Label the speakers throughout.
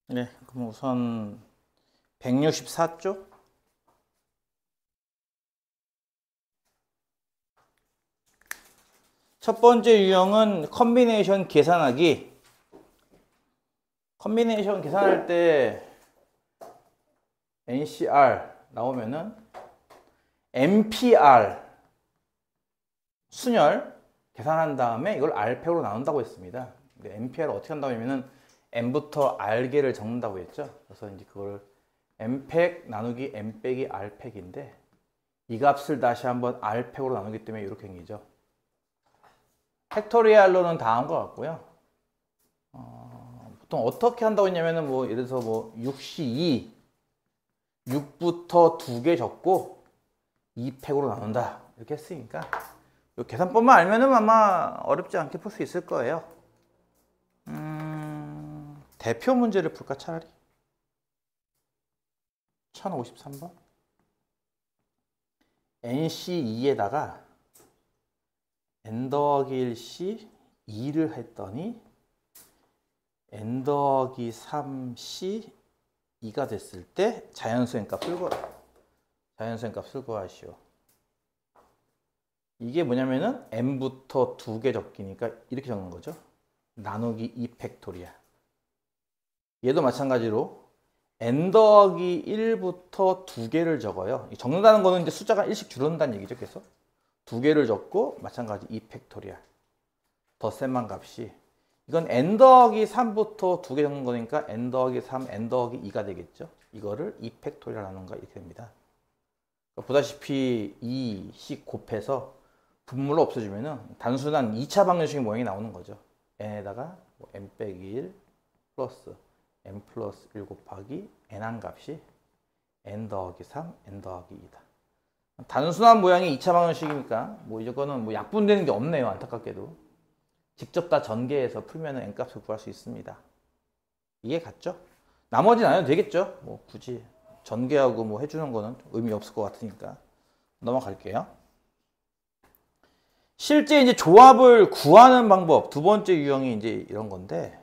Speaker 1: 네, 그럼 우선 164쪽. 첫 번째 유형은 컨비네이션 계산하기. 컨비네이션 계산할 때 NCR 나오면은 MPR 순열 계산한 다음에 이걸 R팩으로 나눈다고 했습니다. MPR을 어떻게 한다고 하면은 M부터 R개를 적는다고 했죠. 그래서 이제 그걸 M팩 나누기 M 빼기 R팩인데 이 값을 다시 한번 R팩으로 나누기 때문에 이렇게 생기죠. 팩토리얼로는 다 한 것 같고요. 보통 어떻게 한다고 했냐면은 뭐 예를 들어서 뭐 6C2 6부터 2개 적고 2팩으로 나눈다 이렇게 했으니까 이 계산법만 알면은 아마 어렵지 않게 풀 수 있을 거예요. 대표 문제를 풀까 차라리? 1053번 NC2에다가 N 더하기 1C 2를 했더니 N 더하기 3C 2가 됐을 때 자연수행 값 쓸 하시오. 이게 뭐냐면은 M부터 2개 적기니까 이렇게 적는 거죠. 나누기 2 팩토리얼. 얘도 마찬가지로 N 더하기 1부터 2개를 적어요. 적는다는 거는 이제 숫자가 1씩 줄어든다는 얘기죠. 그래서 2개를 적고 마찬가지 2 팩토리얼. 덧셈한 값이 이건 N 더하기 3부터 2개 적는 거니까 N 더하기 3, N 더하기 2가 되겠죠. 이거를 2 팩토리얼 하는 거 이렇게 됩니다. 보다시피 2씩 곱해서 분모를 없애주면은 단순한 2차 방정식의 모양이 나오는 거죠. N에다가 M 빼기 1 플러스 M 플러스 1 곱하기 N한 값이 N 더하기 3, N 더하기 2다. 단순한 모양의 2차 방정식이니까 뭐 이거는 뭐 약분되는 게 없네요. 안타깝게도. 직접 다 전개해서 풀면 N값을 구할 수 있습니다. 이해 갔죠? 나머지는 안 해도 되겠죠? 뭐 굳이 전개하고 뭐 해주는 거는 의미 없을 것 같으니까 넘어갈게요. 실제 이제 조합을 구하는 방법 두 번째 유형이 이제 이런 건데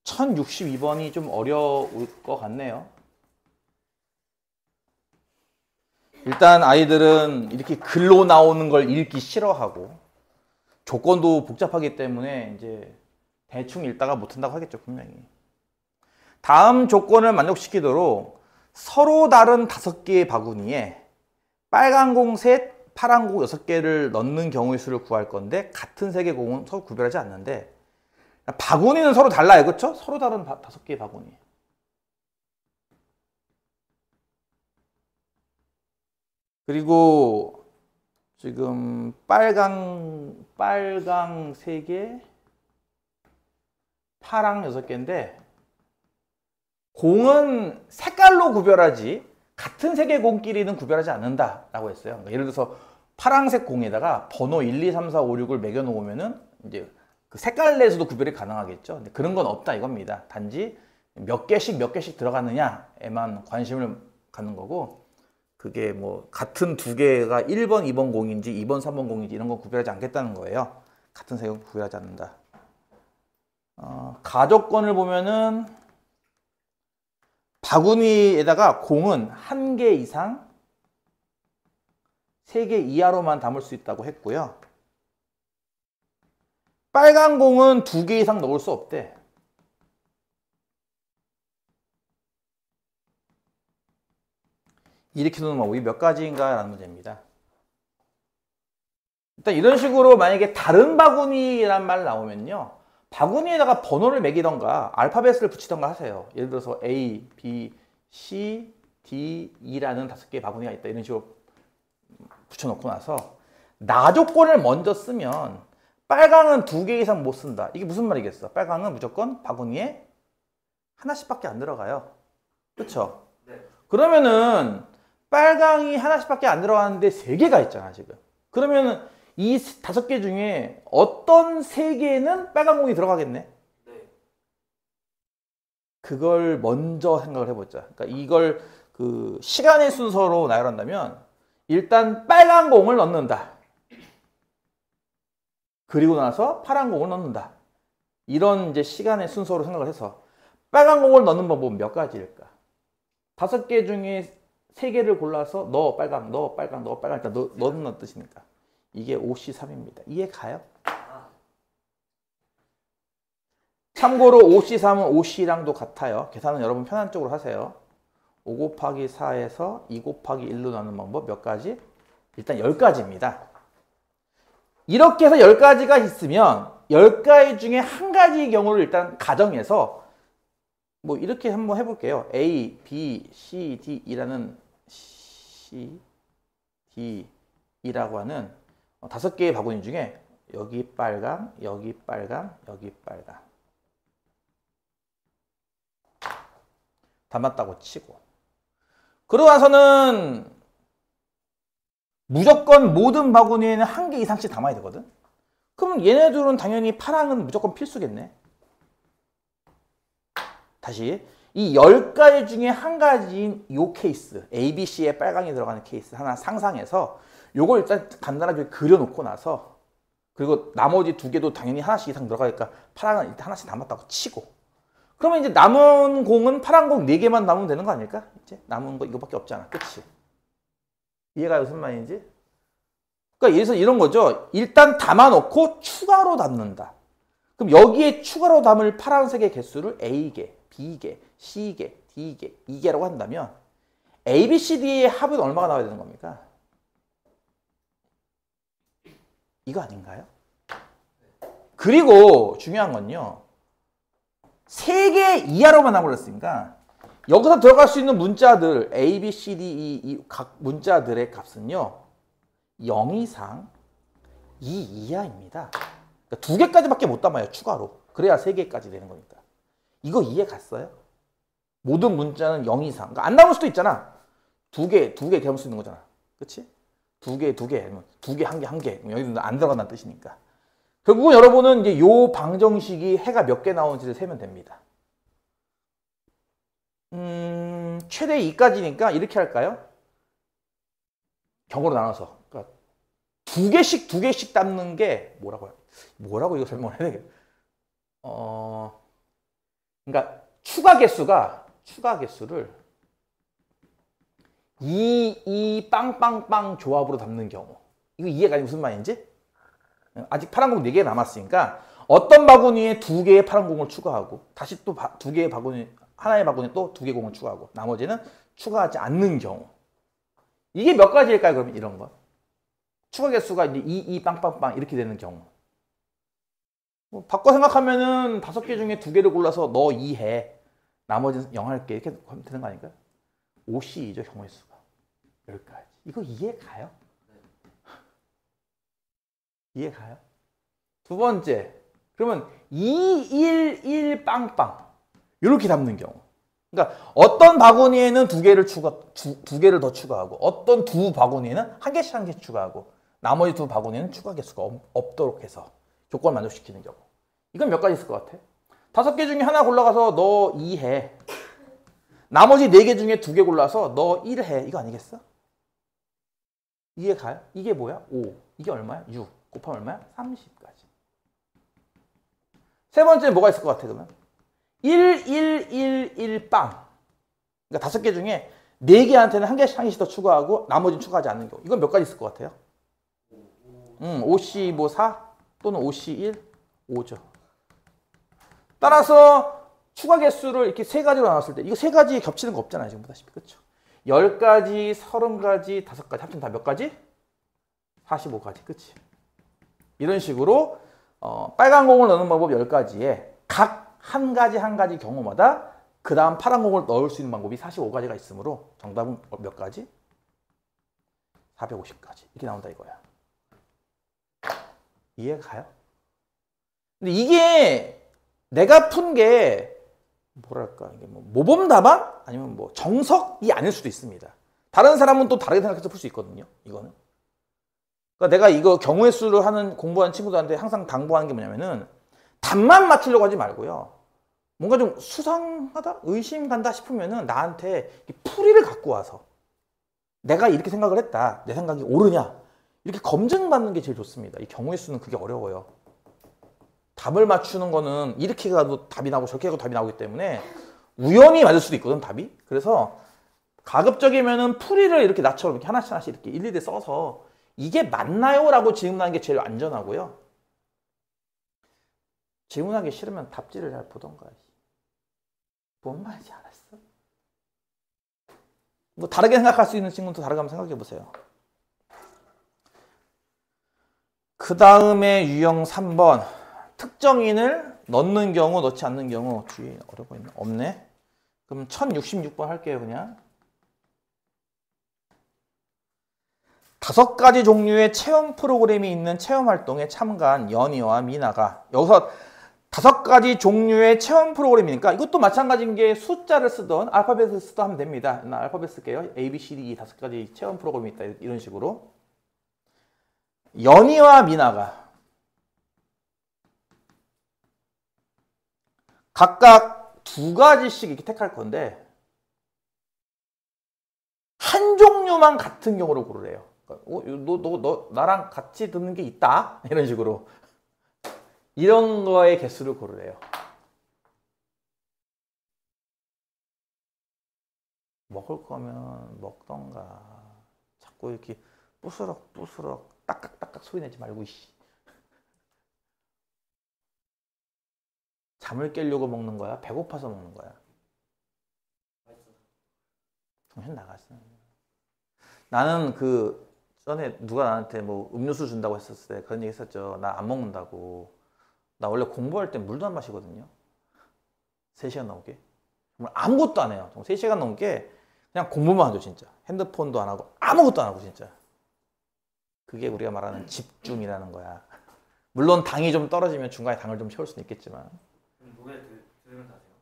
Speaker 1: 1062번이 좀 어려울 것 같네요. 일단 아이들은 이렇게 글로 나오는 걸 읽기 싫어하고 조건도 복잡하기 때문에 이제 대충 읽다가 못한다고 하겠죠, 분명히. 다음 조건을 만족시키도록 서로 다른 5개의 바구니에 빨간 공 셋, 파란 공 6개를 넣는 경우의 수를 구할 건데 같은 색의 공은 서로 구별하지 않는데 바구니는 서로 달라요, 그렇죠? 서로 다른 5개의 바구니. 그리고 지금 빨강 3개, 파랑 6개인데 공은 색깔로 구별하지 같은 색의 공끼리는 구별하지 않는다라고 했어요. 그러니까 예를 들어서 파란색 공에다가 번호 1, 2, 3, 4, 5, 6을 매겨 놓으면은 이제 그 색깔 내에서도 구별이 가능하겠죠. 근데 그런 건 없다 이겁니다. 단지 몇 개씩 들어가느냐에만 관심을 갖는 거고 그게 뭐 같은 2개가 1번, 2번 공인지 2번, 3번 공인지 이런 건 구별하지 않겠다는 거예요. 같은 색은 구별하지 않는다. 가족권을 보면은 바구니에다가 공은 1개 이상 3개 이하로만 담을 수 있다고 했고요. 빨간 공은 2개 이상 넣을 수 없대. 이렇게 놓는 방법이 몇 가지인가 라는 문제입니다. 일단 이런 식으로 만약에 다른 바구니란 말 나오면요. 바구니에다가 번호를 매기던가 알파벳을 붙이던가 하세요. 예를 들어서 A, B, C, D, E라는 5개의 바구니가 있다. 이런 식으로 붙여놓고 나서 나조건을 먼저 쓰면 빨강은 2개 이상 못 쓴다. 이게 무슨 말이겠어? 빨강은 무조건 바구니에 하나씩밖에 안 들어가요. 그렇죠? 네. 그러면은 빨강이 하나씩밖에 안 들어가는데 3개가 있잖아 지금. 그러면은 이 5개 중에 어떤 3개는 빨간 공이 들어가겠네? 네. 그걸 먼저 생각을 해보자. 그러니까 이걸 그 시간의 순서로 나열한다면 일단 빨간 공을 넣는다. 그리고 나서 파란 공을 넣는다. 이런 이제 시간의 순서로 생각을 해서 빨간 공을 넣는 방법은 몇 가지일까? 5개 중에 3개를 골라서 너 빨강, 너 빨강, 너 빨강 일단 넣는 뜻이니까 이게 5C3입니다. 이해 가요? 참고로 5C3은 5C랑도 같아요. 계산은 여러분 편한 쪽으로 하세요. 5 곱하기 4에서 2 곱하기 1로 나누는 방법 몇 가지? 일단 10가지입니다. 이렇게 해서 10가지가 있으면 10가지 중에 한 가지 경우를 일단 가정해서 뭐 이렇게 한번 해볼게요. A, B, C, D이라는 C, D이라고 하는 5개의 바구니 중에 여기 빨강, 여기 빨강, 여기 빨강 담았다고 치고 그러고 나서는 무조건 모든 바구니에는 1개 이상씩 담아야 되거든. 그럼 얘네들은 당연히 파랑은 무조건 필수겠네. 다시 이 10가지 중에 한 가지인 이 케이스 A, B, C에 빨강이 들어가는 케이스 하나 상상해서 요걸 일단 간단하게 그려놓고 나서 그리고 나머지 2개도 당연히 하나씩 이상 들어가니까 파랑은 일단 하나씩 담았다고 치고 그러면 이제 남은 공은 파란 공 4개만 남으면 되는 거 아닐까? 이제 남은 거 이거밖에 없잖아. 그치? 이해가 무슨 말인지? 그러니까 예를 들어서 이런 거죠. 일단 담아놓고 추가로 담는다. 그럼 여기에 추가로 담을 파란색의 개수를 A개, B개, C개, D개, E개라고 한다면 A, B, C, D의 합은 얼마가 나와야 되는 겁니까? 이거 아닌가요? 그리고 중요한 건요. 3개 이하로만 나버렸으니까 여기서 들어갈 수 있는 문자들 A, B, C, D, E 이 각 문자들의 값은요 0 이상 2 이하입니다. 그러니까 2개까지밖에 못 담아요. 추가로. 그래야 3개까지 되는 거니까. 이거 이해 갔어요? 모든 문자는 0 이상. 그러니까 안 남을 수도 있잖아. 2개 담을 수 있는 거잖아. 그치? 2개, 1개, 1개, 1개. 여기는 안 들어간다는 뜻이니까. 결국은 여러분은 이제 요 방정식이 해가 몇 개 나오는지를 세면 됩니다. 최대 2까지니까 이렇게 할까요? 경우로 나눠서. 그러니까 2개씩 담는 게 뭐라고 이거 설명을 해야 되겠다. 그러니까 추가 개수를 2, 빵빵빵 조합으로 담는 경우. 이거 이해가 무슨 말인지? 아직 파란 공 4개 남았으니까 어떤 바구니에 2개의 파란 공을 추가하고 다시 또 2개의 바구니 하나의 바구니에 또 2개 공을 추가하고 나머지는 추가하지 않는 경우. 이게 몇 가지일까요? 그러면 이런 거. 추가 개수가 이제 2, 빵빵빵 이렇게 되는 경우. 바꿔 생각하면은 5개 중에 2개를 골라서 너 2 해. 나머지는 0 할게. 이렇게 하면 되는 거 아닐까요? 5C이죠, 경우의 수가. 10가지. 이거 이해 가요? 이해 가요? 두 번째. 그러면 2, 1, 빵빵. 이렇게 담는 경우. 그러니까 어떤 바구니에는 2개를 더 추가하고 어떤 2 바구니에는 1개씩 추가하고 나머지 2 바구니에는 추가 개수가 없도록 해서 조건을 만족시키는 경우. 이건 몇 가지 있을 것 같아? 5개 중에 하나 골라가서 너 2 해. 나머지 4개 중에 2개 골라서 너 1 해. 이거 아니겠어? 이해 가요? 이게 뭐야? 5. 이게 얼마야? 6. 곱하면 얼마야? 30까지. 세 번째는 뭐가 있을 것 같아, 그러면? 1, 빵. 그러니까 5개 중에 4개한테는 1개씩 더 추가하고 나머지는 추가하지 않는 경우. 이건 몇 가지 있을 것 같아요? 5C 뭐 4 또는 5C 1, 5죠. 따라서 추가 개수를 이렇게 3가지로 나눴을 때 이거 3가지 겹치는 거 없잖아요. 지금 보다시피. 그렇죠? 10가지, 30가지, 5가지 합치면 다 몇 가지? 45가지. 그치? 이런 식으로 빨간 공을 넣는 방법 10가지에 각 한 가지 경우마다 그 다음 파란 공을 넣을 수 있는 방법이 45가지가 있으므로 정답은 몇 가지? 450가지. 이렇게 나온다 이거야. 이해가 가요? 근데 이게 내가 푼 게 뭐랄까 이게 뭐 모범 답안? 아니면 뭐 정석이 아닐 수도 있습니다. 다른 사람은 또 다르게 생각해서 풀 수 있거든요. 이거는. 그러니까 내가 이거 경우의 수를 공부하는 친구들한테 항상 당부하는 게 뭐냐면은 답만 맞추려고 하지 말고요. 뭔가 좀 수상하다? 의심 간다 싶으면은 나한테 풀이를 갖고 와서 내가 이렇게 생각을 했다. 내 생각이 옳으냐? 이렇게 검증받는 게 제일 좋습니다. 이 경우의 수는 그게 어려워요. 답을 맞추는 거는 이렇게 가도 답이 나오고 저렇게 가도 답이 나오기 때문에 우연히 맞을 수도 있거든, 답이. 그래서 가급적이면은 풀이를 이렇게 나처럼 이렇게 하나씩 하나씩 이렇게 일일이 써서 이게 맞나요? 라고 질문하는 게 제일 안전하고요. 질문하기 싫으면 답지를 잘 보던가. 뭔 말인지 알았어? 뭐 다르게 생각할 수 있는 친구도 다르게 한번 생각해 보세요. 그 다음에 유형 3번. 특정인을 넣는 경우, 넣지 않는 경우. 뒤에 어려워 보이네. 없네. 그럼 1066번 할게요, 그냥. 5가지 종류의 체험 프로그램이 있는 체험 활동에 참가한 연희와 미나가, 여기서 5가지 종류의 체험 프로그램이니까 이것도 마찬가지인 게 숫자를 쓰던 알파벳을 쓰던 하면 됩니다. 나 알파벳 쓸게요. A, B, C, D, E 5가지 체험 프로그램이 있다. 이런 식으로. 연희와 미나가 각각 2가지씩 이렇게 택할 건데 한 종류만 같은 경우로 고르래요. 너 나랑 같이 듣는 게 있다? 이런 식으로. 이런 거의 개수를 고르래요. 먹을 거면 먹던가. 자꾸 이렇게 부스럭부스럭 딱딱딱딱 소리 내지 말고 이씨. 잠을 깨려고 먹는 거야? 배고파서 먹는 거야? 정신 나갔어. 나는 전에 누가 나한테 뭐 음료수 준다고 했었을 때 그런 얘기 했었죠. 나 안 먹는다고. 나 원래 공부할 때 물도 안 마시거든요. 3시간 넘게. 정말 아무것도 안 해요. 3시간 넘게 그냥 공부만 하죠, 진짜. 핸드폰도 안 하고 아무것도 안 하고 진짜. 그게 우리가 말하는 집중이라는 거야. 물론 당이 좀 떨어지면 중간에 당을 좀 채울 수는 있겠지만.
Speaker 2: 노래 들으면서 하세요?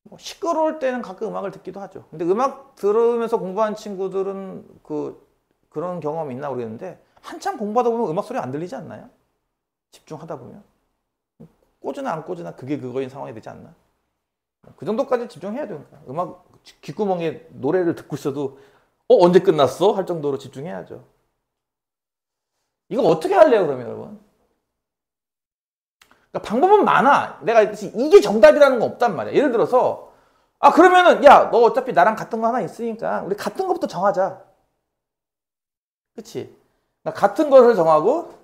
Speaker 1: 뭐 시끄러울 때는 가끔 음악을 듣기도 하죠. 근데 음악 들으면서 공부한 친구들은 그런 경험이 있나 모르겠는데 한참 공부하다 보면 음악 소리 안 들리지 않나요? 집중하다 보면. 꽂으나 안 꽂으나 그게 그거인 상황이 되지 않나? 그 정도까지 집중해야 되니까. 음악 귓구멍에 노래를 듣고 있어도 언제 끝났어? 할 정도로 집중해야죠. 이거 어떻게 할래요, 그러면 여러분? 그러니까 방법은 많아. 내가 이게 정답이라는 건 없단 말이야. 예를 들어서 그러면은 야, 너 어차피 나랑 같은 거 하나 있으니까 우리 같은 거부터 정하자. 그치? 그러니까 같은 것을 정하고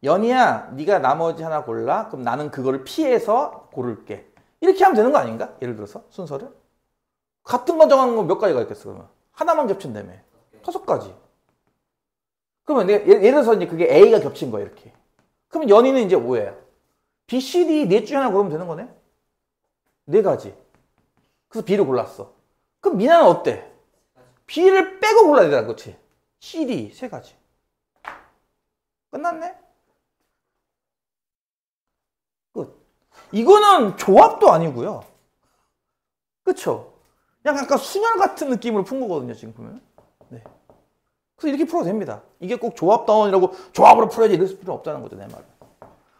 Speaker 1: 연희야, 네가 나머지 하나 골라. 그럼 나는 그거를 피해서 고를게. 이렇게 하면 되는 거 아닌가? 예를 들어서 순서를. 같은 거 정하는 건 몇 가지가 있겠어, 그러면. 하나만 겹친다며. 5가지. 그러면 예를 들어서 이제 그게 A가 겹친 거야, 이렇게. 그러면 연희는 이제 5예요. B, C, D 넷 중에 하나 고르면 되는 거네? 4가지. 그래서 B를 골랐어. 그럼 미나는 어때? B를 빼고 골라야 되잖아, 그치? C, D 3가지. 끝났네? 끝. 이거는 조합도 아니고요. 그쵸? 그냥 약간 수열 같은 느낌으로 푼 거거든요, 지금 보면. 네. 그래서 이렇게 풀어도 됩니다. 이게 꼭 조합다운이라고 조합으로 풀어야지 이럴 필요는 없다는 거죠, 내 말은.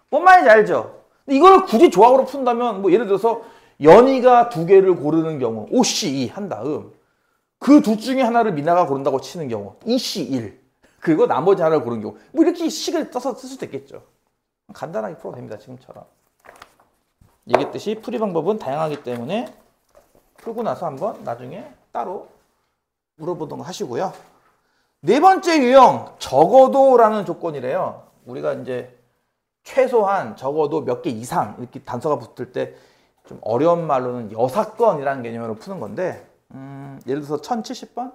Speaker 1: 뭔 말인지 알죠? 근데 이걸 굳이 조합으로 푼다면, 뭐 예를 들어서 연희가 2개를 고르는 경우, OC2 한 다음, 그 둘 중에 하나를 미나가 고른다고 치는 경우, EC1. 그리고 나머지 하나를 고르는 경우, 뭐 이렇게 식을 떠서 쓸 수도 있겠죠. 간단하게 풀어도 됩니다, 지금처럼. 얘기했듯이 풀이 방법은 다양하기 때문에 풀고 나서 한번 나중에 따로 물어보던가 하시고요. 4번째 유형, 적어도라는 조건이래요. 우리가 이제 최소한 적어도 몇 개 이상 이렇게 단서가 붙을 때 좀 어려운 말로는 여사건이라는 개념으로 푸는 건데, 예를 들어서 1070번?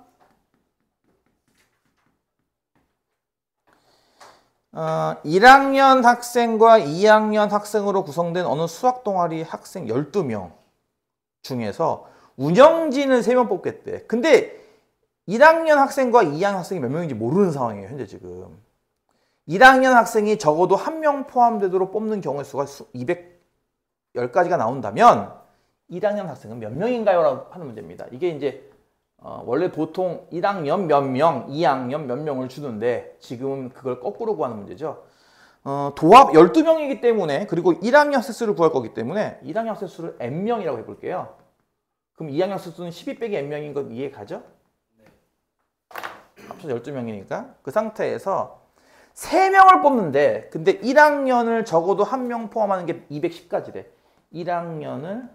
Speaker 1: 1학년 학생과 2학년 학생으로 구성된 어느 수학 동아리 학생 12명 중에서 운영진을 3명 뽑겠대. 근데 1학년 학생과 2학년 학생이 몇 명인지 모르는 상황이에요, 현재 지금. 1학년 학생이 적어도 1명 포함되도록 뽑는 경우의 수가 210가지가 나온다면 1학년 학생은 몇 명인가요? 라고 하는 문제입니다. 이게 이제 원래 보통 1학년 몇 명, 2학년 몇 명을 주는데 지금은 그걸 거꾸로 구하는 문제죠. 도합 12명이기 때문에, 그리고 1학년 학생 수를 구할 거기 때문에 1학년 학생 수를 n명이라고 해볼게요. 그럼 2학년 학생 수는 12 빼기 n명인 건 이해 가죠? 합쳐서 12명이니까. 그 상태에서 3명을 뽑는데 근데 1학년을 적어도 1명 포함하는 게 210까지래. 1학년을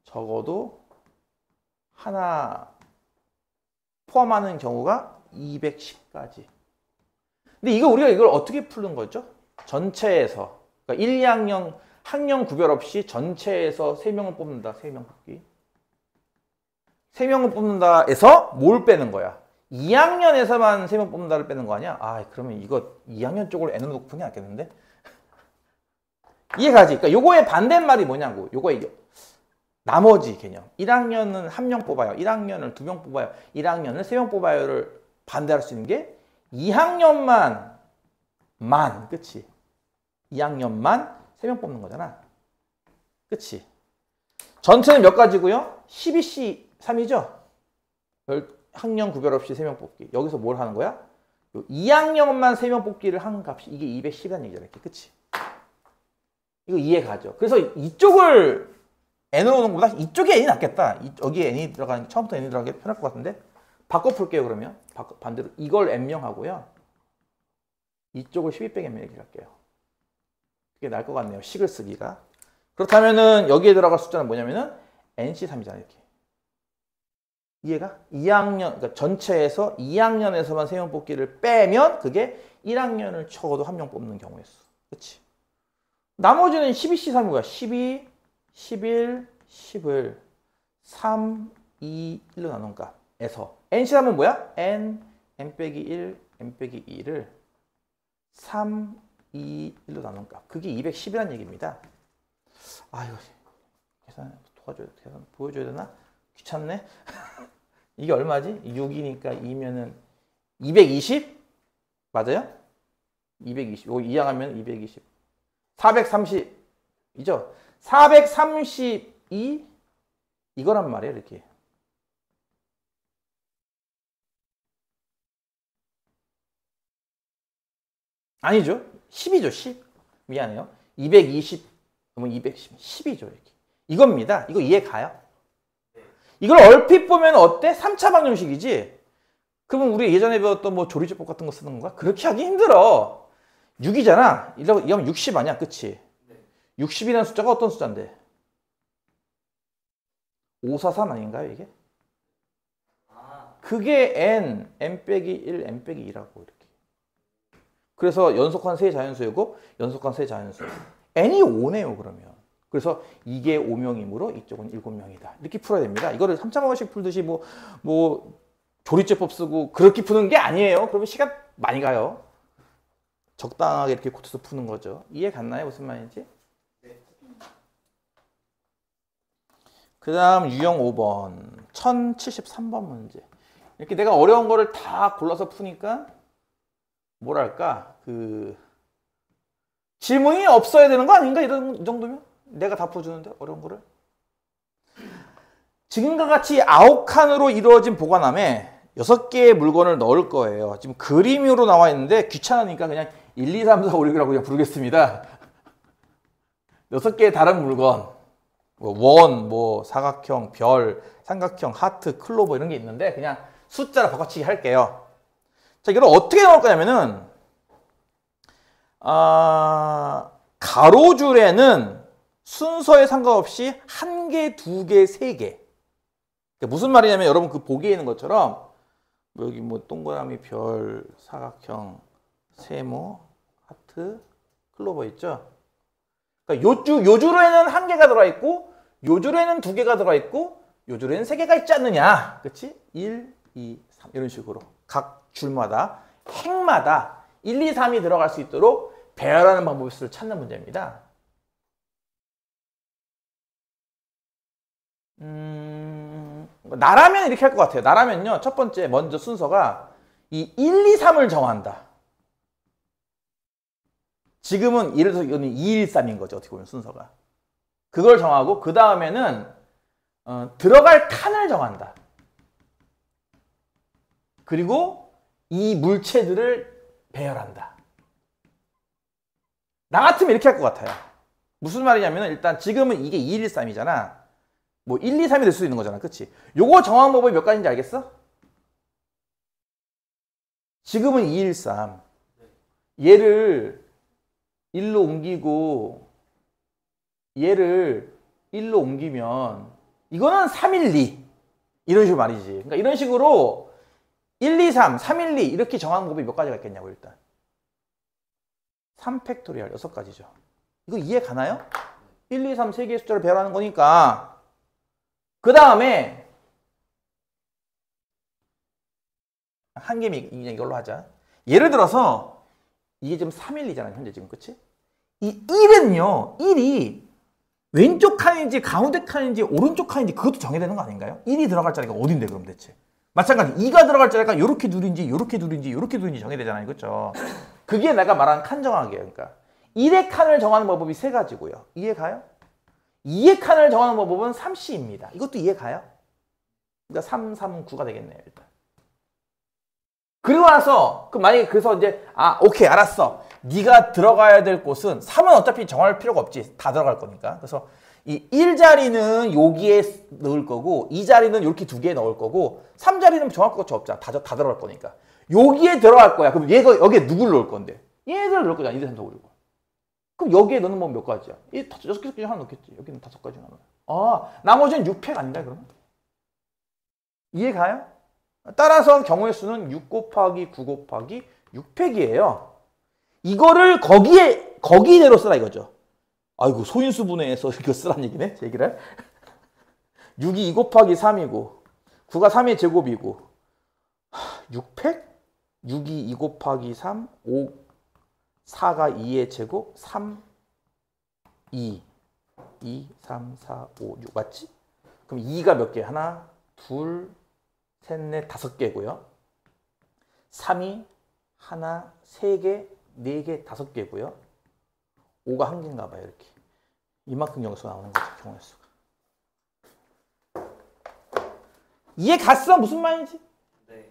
Speaker 1: 적어도 하나 포함하는 경우가 210까지. 근데 우리가 이걸 어떻게 푸는 거죠? 전체에서. 그러니까 1, 2학년 학년 구별 없이 전체에서 3명을 뽑는다. 3명 뽑기. 3명을 뽑는다 해서 뭘 빼는 거야? 2학년에서만 3명 뽑는다를 빼는 거 아니야? 아, 그러면 이거 2학년 쪽으로 n을 놓고 푸는 게 낫겠는데? 이해가지? 그러니까 요거의 반대말이 뭐냐고. 요거의 나머지 개념. 1학년은 1명 뽑아요. 1학년을 2명 뽑아요. 1학년을 3명 뽑아요를 반대할 수 있는 게 2학년만 그치? 2학년만 3명 뽑는 거잖아. 그치? 전체는 몇 가지고요? 12C 3이죠? 학년 구별 없이 3명 뽑기. 여기서 뭘 하는 거야? 2학년만 3명 뽑기를 한 값이 이게 210이라는 얘기잖아. 이렇게. 그치? 이거 이해가죠? 그래서 이쪽을 n으로 오는 것보다 이쪽에 n이 낫겠다. 여기에 n이 들어가는 게 처음부터 n이 들어가는 게 편할 것 같은데 바꿔 풀게요. 그러면 반대로 이걸 n명 하고요. 이쪽을 12 빼기 n명 이렇게 할게요. 그게 나을 것 같네요. 식을 쓰기가. 그렇다면은 여기에 들어갈 숫자는 뭐냐면은 NC3이잖아요. 이렇게. 이해가? 2학년, 그러니까 전체에서 2학년에서만 3명 뽑기를 빼면 그게 1학년을 적어도 1명 뽑는 경우였어. 그치? 나머지는 12C3이 뭐야? 12, 11, 10을 3, 2, 1로 나눈 값에서 NC3은 뭐야? n 빼기 1, n 빼기 2를 3, 2, 1로 나눈 값. 그게 210이라는 얘기입니다. 아이고, 계산 보여줘야 되나? 귀찮네. 이게 얼마지? 6이니까 2면은 220? 맞아요? 220. 이거 이항하면 220. 430이죠? 432 이거란 말이에요. 이렇게. 아니죠. 10이죠. 10. 미안해요. 220, 210, 10이죠. 이렇게. 이겁니다. 이거 이해 가요? 이걸 얼핏 보면 어때? 3차 방정식이지? 그러면 우리 예전에 배웠던 뭐 조리제법 같은 거 쓰는 건가? 그렇게 하기 힘들어. 6이잖아. 이러면 60 아니야. 그치? 60이라는 숫자가 어떤 숫자인데? 543 아닌가요, 이게? 그게 n 빼기 1, n 빼기 2라고 이렇게. 그래서 연속한 세 자연수이고 연속한 세 자연수. n이 5네요, 그러면. 그래서 이게 5명이므로 이쪽은 7명이다. 이렇게 풀어야 됩니다. 이거를 3차 방정식 풀듯이 뭐 조리제법 쓰고 그렇게 푸는 게 아니에요. 그러면 시간 많이 가요. 적당하게 이렇게 고쳐서 푸는 거죠. 이해 갔나요? 무슨 말인지? 네. 그 다음 유형 5번 1073번 문제. 이렇게 내가 어려운 거를 다 골라서 푸니까 뭐랄까 질문이 없어야 되는 거 아닌가? 이 정도면? 내가 다 풀어주는데 어려운 거를. 지금과 같이 9칸으로 이루어진 보관함에 6개의 물건을 넣을 거예요. 지금 그림으로 나와 있는데 귀찮으니까 그냥 1, 2, 3, 4, 5, 6이라고 그냥 부르겠습니다. 6개의 다른 물건, 원, 사각형, 별, 삼각형, 하트, 클로버 이런 게 있는데 그냥 숫자로 바꿔치기 할게요. 자, 이걸 어떻게 넣을 거냐면은 가로줄에는 순서에 상관없이 1개, 2개, 3개. 무슨 말이냐면 여러분 그 보기에 있는 것처럼 여기 동그라미, 별, 사각형, 세모, 하트, 클로버 있죠? 그러니까 요 줄에는 1개가 들어있고 요 줄에는 2개가 들어있고 요 줄에는 3개가 있지 않느냐. 그치? 1, 2, 3 이런 식으로 각 줄마다 행마다 1, 2, 3이 들어갈 수 있도록 배열하는 방법을 찾는 문제입니다. 나라면 이렇게 할 것 같아요. 나라면요. 첫 번째 먼저 순서가 이 1, 2, 3을 정한다. 지금은 예를 들어서 이거는 2, 1, 3인 거죠. 어떻게 보면 순서가. 그걸 정하고 그 다음에는 들어갈 칸을 정한다. 그리고 이 물체들을 배열한다. 나 같으면 이렇게 할 것 같아요. 무슨 말이냐면 일단 지금은 이게 2, 1, 3이잖아. 1, 2, 3이 될 수도 있는 거잖아. 그치? 요거 정한 방법이 몇 가지인지 알겠어? 지금은 2, 1, 3. 얘를 1로 옮기고 얘를 1로 옮기면 이거는 3, 1, 2 이런 식으로 말이지. 그러니까 이런 식으로 1, 2, 3, 3, 1, 2 이렇게 정하는 법이 몇 가지가 있겠냐고 일단. 3팩토리얼 6가지죠. 이거 이해 가나요? 1, 2, 3 3개의 숫자를 배열하는 거니까. 그 다음에 한 개미 이걸로 하자. 예를 들어서 이게 지금 3, 1, 2잖아요. 현재 지금 그치? 이 1은요. 1이 왼쪽 칸인지 가운데 칸인지 오른쪽 칸인지 그것도 정해야 되는 거 아닌가요? 1이 들어갈 자리가 어딘데 그럼 대체? 마찬가지 2가 들어갈 자리가 이렇게 둘인지 이렇게 둘인지 이렇게 둘인지 정해야 되잖아요. 그렇죠? 그게 내가 말하는 칸 정하기예요. 그러니까 1의 칸을 정하는 방법이 세 가지고요. 이해 가요? 2의 칸을 정하는 방법은 3C입니다. 이것도 이해 가요? 그러니까 3, 3, 9가 되겠네요. 일단. 그리고 나서 그 만약에 그래서 이제 오케이 알았어. 네가 들어가야 될 곳은 3은 어차피 정할 필요가 없지. 다 들어갈 거니까. 그래서 이 1자리는 여기에 넣을 거고 2자리는 이렇게 두 개에 넣을 거고 3자리는 정할 것 없잖아. 다 들어갈 거니까. 여기에 들어갈 거야. 그럼 얘가 여기에 누구를 넣을 건데? 얘들 넣을 거잖아. 2, 3, 4, 5, 6. 그럼 여기에 넣는 건 몇 가지야? 이 6개 중에 하나 넣겠지. 여기는 5가지 하나. 나머지는 6팩 아닌가요 그러면? 이해 가요? 따라서 경우의 수는 6 곱하기 9 곱하기 6팩이에요. 이거를 거기대로 쓰라 이거죠. 아이고 소인수 분해해서 이거 쓰란 얘기네. 제 얘기를. 6이 2 곱하기 3이고 9가 3의 제곱이고 6팩? 6이 2 곱하기 3 5 4가 2의 제곱 3 2 2 3 4 5 6 맞지? 그럼 2가 몇 개? 하나 둘 셋, 넷, 5개고요. 3이 하나, 3개, 4개, 5개고요. 5가 한 개인가 봐요. 이렇게. 이만큼 경우수가 나오는 거죠. 경우수가. 이해 갔어? 무슨 말인지?
Speaker 2: 네.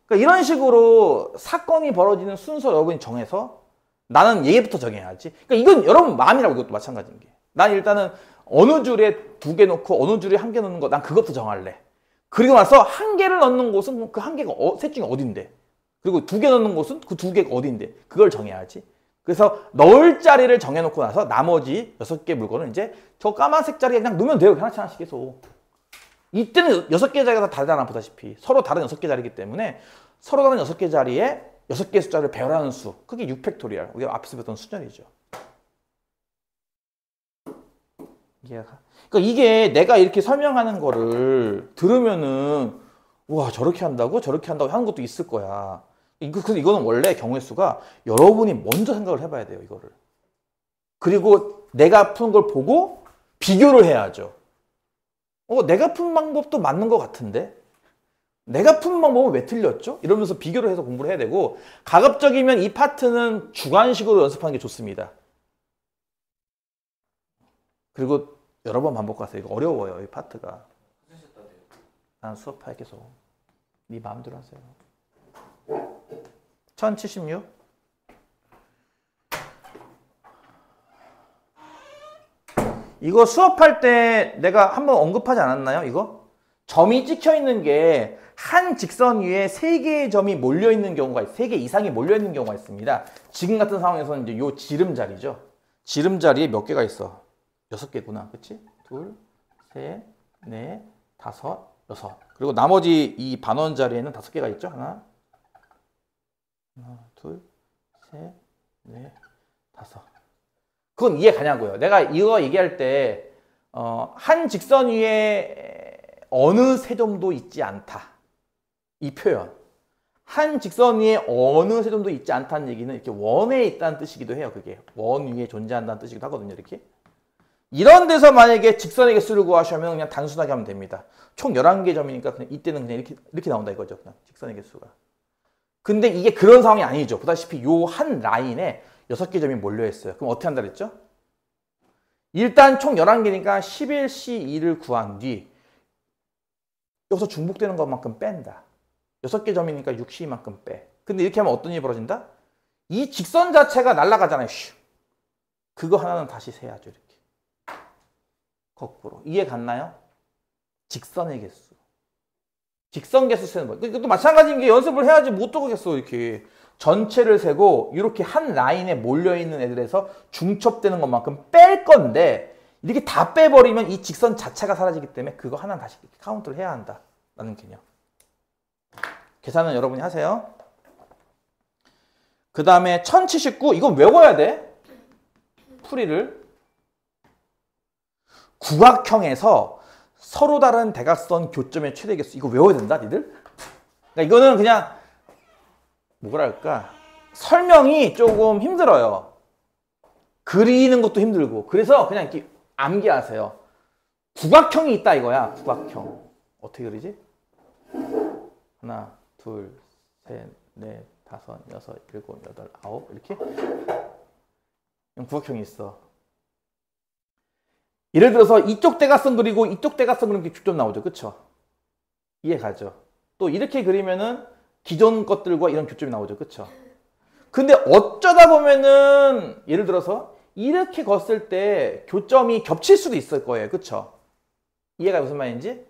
Speaker 1: 그러니까 이런 식으로 사건이 벌어지는 순서 여러분이 정해서 나는 얘부터 정해야지. 그러니까 이건 여러분 마음이라고 이것도 마찬가지인 게. 난 일단은 어느 줄에 2개 놓고 어느 줄에 1개 놓는 거 난 그것도 정할래. 그리고 나서 1개를 넣는 곳은 그 1개가 셋 중에 어딘데? 그리고 2개 넣는 곳은 그 2개가 어딘데? 그걸 정해야지. 그래서 넣을 자리를 정해놓고 나서 나머지 6개 물건을 이제 저 까만색 자리에 그냥 넣으면 돼요. 하나씩 하나씩 계속. 이때는 6개 자리가 다 다르잖아 보다시피. 서로 다른 6개 자리이기 때문에 서로 다른 6개 자리에 6개의 숫자를 배열하는 수. 그게 6팩토리얼. 우리가 앞에서 배웠던 수열이죠. 그러니까 이게 내가 이렇게 설명하는 거를 들으면은 와 저렇게 한다고 저렇게 한다고 하는 것도 있을 거야. 이거는 원래 경우의 수가 여러분이 먼저 생각을 해봐야 돼요. 이거를. 그리고 내가 푸는 걸 보고 비교를 해야죠. 내가 푼 방법도 맞는 것 같은데 내가 푼 방법은 왜 틀렸죠? 이러면서 비교를 해서 공부를 해야 되고 가급적이면 이 파트는 주관식으로 연습하는 게 좋습니다. 그리고 여러 번 반복하세요. 이거 어려워요. 이 파트가. 난 수업할 계속. 네 마음대로 하세요. 1076. 이거 수업할 때 내가 한번 언급하지 않았나요? 이거? 점이 찍혀 있는 게 한 직선 위에 3개의 점이 몰려 있는 경우가 있어요. 3개 이상이 몰려 있는 경우가 있습니다. 지금 같은 상황에서는 이제 요 지름자리죠. 지름자리에 몇 개가 있어? 6개구나. 그치? 2, 3, 4, 5, 6. 그리고 나머지 이 반원 자리에는 5개가 있죠. 하나, 둘, 셋, 넷, 5. 그건 이해 가냐고요. 내가 이거 얘기할 때 한 직선 위에 어느 세점도 있지 않다. 이 표현. 한 직선 위에 어느 세점도 있지 않다는 얘기는 이렇게 원에 있다는 뜻이기도 해요. 그게 원 위에 존재한다는 뜻이기도 하거든요. 이렇게. 이런 데서 만약에 직선의 개수를 구하시면 그냥 단순하게 하면 됩니다. 총 11개 점이니까 그냥 이때는 그냥 이렇게 나온다 이거죠. 그냥 직선의 개수가. 근데 이게 그런 상황이 아니죠. 보다시피 요 한 라인에 6개 점이 몰려 있어요. 그럼 어떻게 한다 그랬죠? 일단 총 11개니까 11C2를 구한 뒤 여기서 중복되는 것만큼 뺀다. 6개 점이니까 6C만큼 빼. 근데 이렇게 하면 어떤 일이 벌어진다? 이 직선 자체가 날아가잖아요. 슉. 그거 하나는 다시 세야죠. 이렇게. 거꾸로. 이해 갔나요? 직선의 개수. 직선 개수 세는 거. 이것도 마찬가지인 게 연습을 해야지 못 적겠어. 이렇게. 전체를 세고 이렇게 한 라인에 몰려있는 애들에서 중첩되는 것만큼 뺄 건데 이렇게 다 빼버리면 이 직선 자체가 사라지기 때문에 그거 하나 다시 카운트를 해야 한다 라는 개념. 계산은 여러분이 하세요. 그 다음에 1079 이건 외워야 돼. 풀이를. 구각형에서 서로 다른 대각선 교점의 최대 개수 이거 외워야 된다 니들? 그러니까 이거는 그냥 뭐랄까 설명이 조금 힘들어요. 그리는 것도 힘들고 그래서 그냥 이렇게 암기하세요. 구각형이 있다 이거야. 구각형 어떻게 그리지? 하나 둘 셋 넷 다섯 여섯 일곱 여덟 아홉 이렇게 구각형이 있어. 예를 들어서 이쪽 대각선 그리고 이쪽 대각선 그리면 교점 나오죠. 그쵸? 이해 가죠? 또 이렇게 그리면은 기존 것들과 이런 교점이 나오죠. 그쵸? 근데 어쩌다 보면은 예를 들어서 이렇게 걷을 때 교점이 겹칠 수도 있을 거예요. 그쵸? 이해가 무슨 말인지?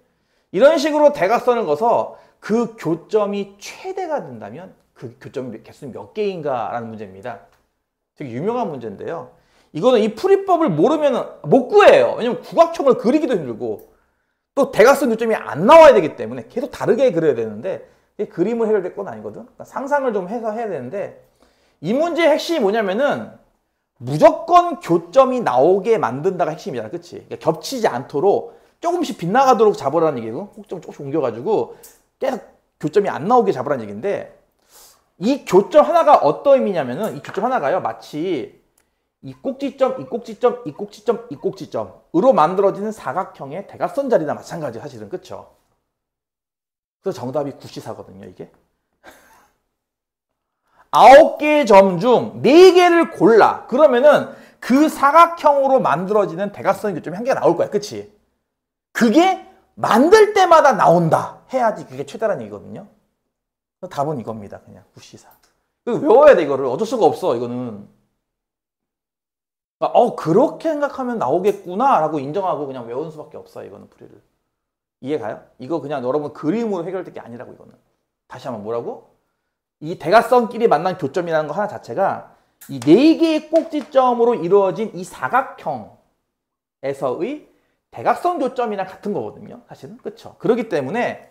Speaker 1: 이런 식으로 대각선을 그어서 그 교점이 최대가 된다면 그 교점 개수는 몇 개인가 라는 문제입니다. 되게 유명한 문제인데요. 이거는 이 풀이법을 모르면 못 구해요. 왜냐면 구각형을 그리기도 힘들고 또 대각선 교점이 안 나와야 되기 때문에 계속 다르게 그려야 되는데 그림을 해결될 건 아니거든. 그러니까 상상을 좀 해서 해야 되는데 이 문제의 핵심이 뭐냐면은 무조건 교점이 나오게 만든다가 핵심이잖아. 그치? 그러니까 겹치지 않도록 조금씩 빗나가도록 잡으라는 얘기고 꼭좀 조금씩 옮겨가지고 계속 교점이 안 나오게 잡으라는 얘기인데 이 교점 하나가 어떤 의미냐면은 이 교점 하나가요. 마치 이 꼭지점, 이 꼭지점, 이 꼭지점, 이 꼭지점으로 만들어지는 사각형의 대각선 자리나 마찬가지 사실은. 그쵸? 그래서 정답이 9C4거든요, 이게. 9개의 점 중 4개를 골라. 그러면은 그 사각형으로 만들어지는 대각선 교점이 한 개가 나올 거야. 그치? 그게 만들 때마다 나온다. 해야지 그게 최다라는 얘기거든요. 그래서 답은 이겁니다. 그냥 9C4. 외워야 돼, 이거를. 어쩔 수가 없어, 이거는. 그렇게 생각하면 나오겠구나 라고 인정하고 그냥 외우는 수밖에 없어요. 이거는 풀이를. 이해가요? 이거 그냥 여러분 그림으로 해결될 게 아니라고 이거는. 다시 한번 뭐라고? 이 대각선끼리 만난 교점이라는 거 하나 자체가 이 4개의 꼭지점으로 이루어진 이 사각형에서의 대각선 교점이랑 같은 거거든요. 사실은. 그쵸? 그렇기 때문에